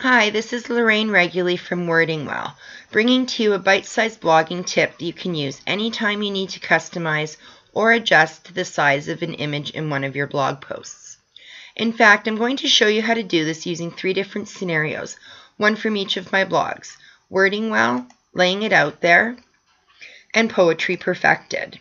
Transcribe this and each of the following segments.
Hi, this is Lorraine Reguly from Wording Well, bringing to you a bite-sized blogging tip that you can use anytime you need to customize or adjust the size of an image in one of your blog posts. In fact, I'm going to show you how to do this using 3 different scenarios, one from each of my blogs: Wording Well, Laying It Out There, and Poetry Perfected.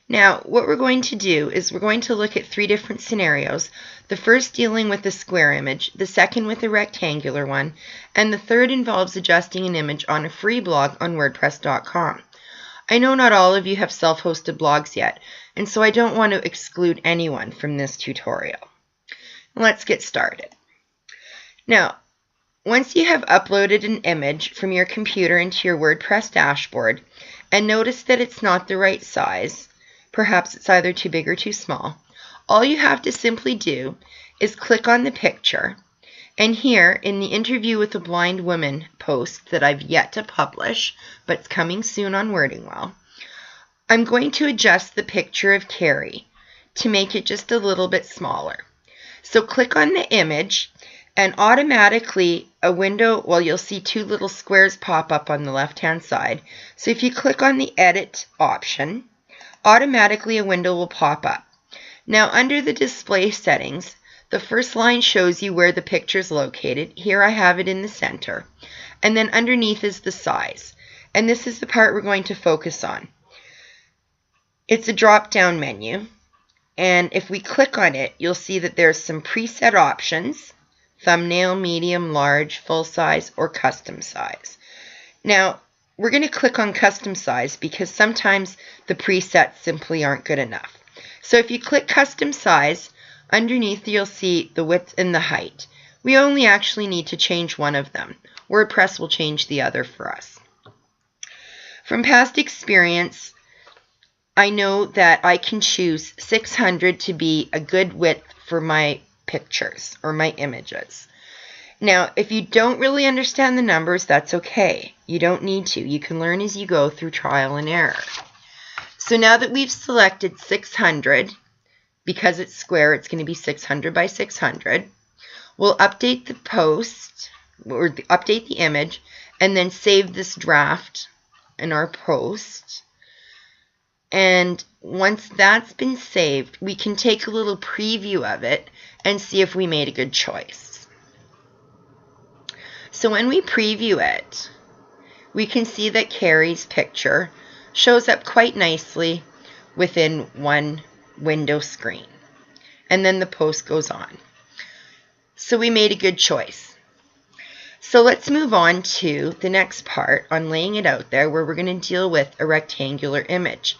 Now, what we're going to do is we're going to look at 3 different scenarios. The first dealing with a square image, the second with a rectangular one, and the third involves adjusting an image on a free blog on WordPress.com. I know not all of you have self-hosted blogs yet, and so I don't want to exclude anyone from this tutorial. Let's get started. Now, once you have uploaded an image from your computer into your WordPress dashboard and notice that it's not the right size, perhaps it's either too big or too small, all you have to simply do is click on the picture, and here in the Interview with a Blind Woman post that I've yet to publish, but it's coming soon on Wording Well, I'm going to adjust the picture of Carrie to make it just a little bit smaller. So click on the image, and automatically a window, well, you'll see 2 little squares pop up on the left-hand side. So if you click on the Edit option, automatically a window will pop up. Now, under the display settings, the first line shows you where the picture is located. Here I have it in the center. And then underneath is the size. And this is the part we're going to focus on. It's a drop-down menu. And if we click on it, you'll see that there's some preset options: thumbnail, medium, large, full size, or custom size. Now, we're going to click on custom size because sometimes the presets simply aren't good enough. So if you click custom size, underneath you'll see the width and the height. We only actually need to change one of them. WordPress will change the other for us. From past experience, I know that I can choose 600 to be a good width for my pictures or my images. Now, if you don't really understand the numbers, that's okay. You don't need to. You can learn as you go through trial and error. So now that we've selected 600, because it's square, it's going to be 600 by 600. We'll update the post, or update the image, and then save this draft in our post. And once that's been saved, we can take a little preview of it and see if we made a good choice. So when we preview it, we can see that Carrie's picture shows up quite nicely within one window screen. And then the post goes on. So we made a good choice. So let's move on to the next part on laying it out there, where we're going to deal with a rectangular image.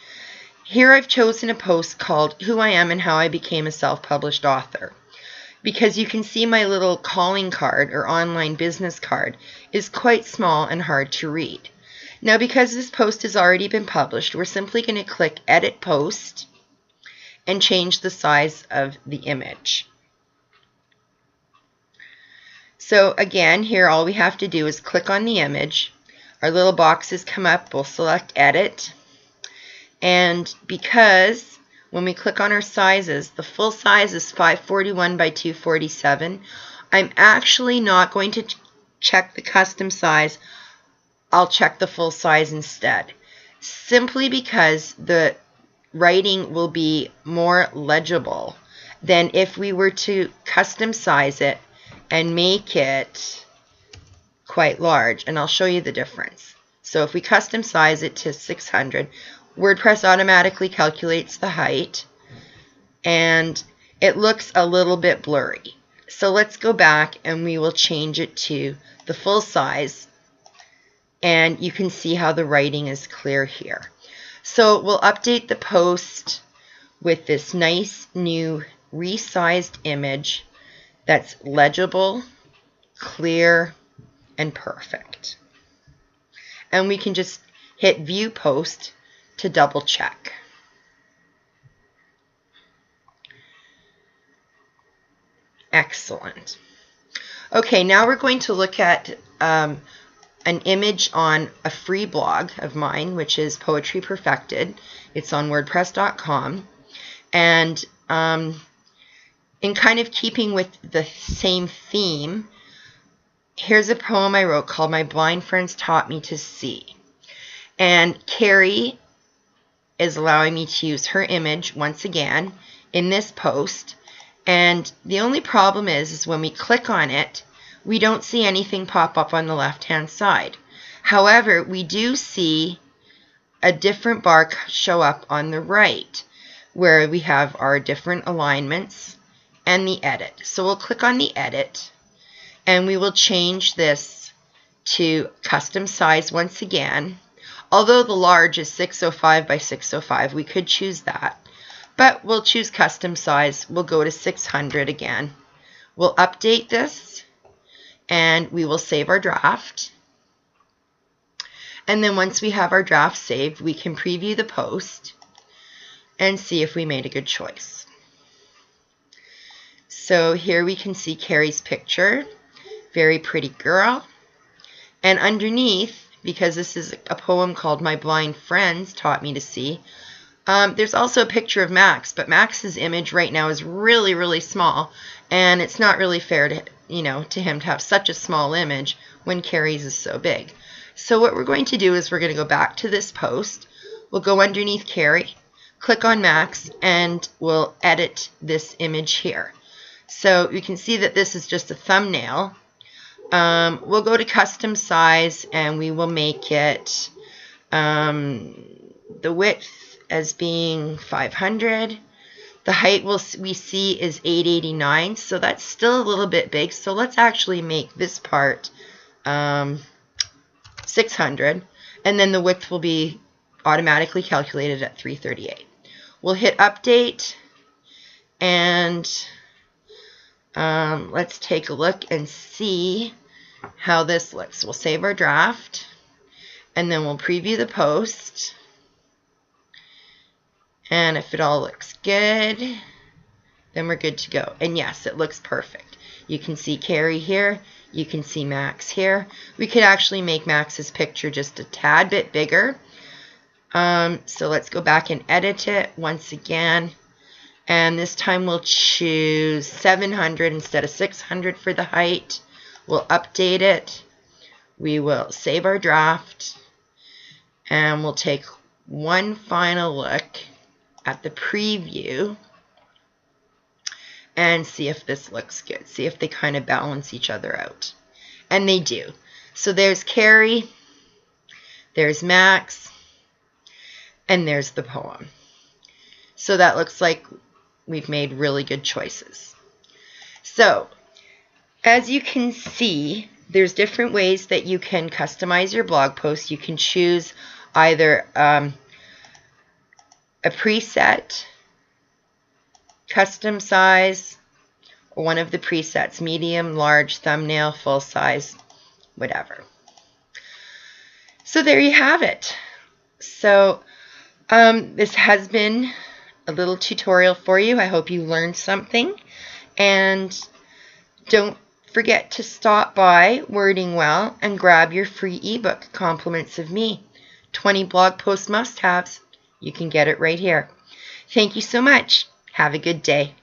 Here I've chosen a post called Who I Am and How I Became a Self-Published Author, because you can see my little calling card or online business card is quite small and hard to read. Now, because this post has already been published, we're simply going to click Edit Post and change the size of the image. So again, here all we have to do is click on the image. Our little boxes come up. We'll select Edit. And because when we click on our sizes, the full size is 541 by 247, I'm actually not going to check the custom size. I'll check the full size instead, simply because the writing will be more legible than if we were to custom size it and make it quite large. And I'll show you the difference. So if we custom size it to 600, WordPress automatically calculates the height, and it looks a little bit blurry. So let's go back and we will change it to the full size, and you can see how the writing is clear here. So we'll update the post with this nice new resized image that's legible, clear, and perfect. And we can just hit View Post to double check. Excellent. Okay, now we're going to look at an image on a free blog of mine, which is Poetry Perfected. It's on WordPress.com. And in kind of keeping with the same theme, here's a poem I wrote called My Blind Friends Taught Me to See. And Carrie is allowing me to use her image once again in this post. And the only problem is when we click on it, we don't see anything pop up on the left-hand side. However, we do see a different bar show up on the right, where we have our different alignments and the edit. So we'll click on the edit, and we will change this to custom size once again. Although the large is 605 by 605, we could choose that. But we'll choose custom size. We'll go to 600 again. We'll update this, and we will save our draft. And then once we have our draft saved, we can preview the post and see if we made a good choice. So here we can see Carrie's picture. Very pretty girl. And underneath, because this is a poem called My Blind Friends Taught Me to See, there's also a picture of Max, but Max's image right now is really, really small, and it's not really fair to, to him to have such a small image when Carrie's is so big. So what we're going to do is we're going to go back to this post. We'll go underneath Carrie, click on Max, and we'll edit this image here. So you can see that this is just a thumbnail. We'll go to custom size, and we will make it the width as being 500. The height we see is 889, so that's still a little bit big. So let's actually make this part 600, and then the width will be automatically calculated at 338. We'll hit update, and let's take a look and see how this looks. We'll save our draft, and then we'll preview the post. And if it all looks good, then we're good to go. And yes, it looks perfect. You can see Carrie here. You can see Max here. We could actually make Max's picture just a tad bit bigger. So let's go back and edit it once again. And this time we'll choose 700 instead of 600 for the height. We'll update it. We will save our draft. And we'll take one final look at the preview and see if this looks good. See if they kind of balance each other out. And they do. So there's Carrie, there's Max, and there's the poem. So that looks like we've made really good choices. So as you can see, there's different ways that you can customize your blog post. You can choose either a preset, custom size, or one of the presets, medium, large, thumbnail, full size, whatever. So there you have it. So this has been a little tutorial for you. I hope you learned something. And don't forget to stop by Wording Well and grab your free ebook, Compliments of Me, 20 blog post must-haves. You can get it right here. Thank you so much. Have a good day.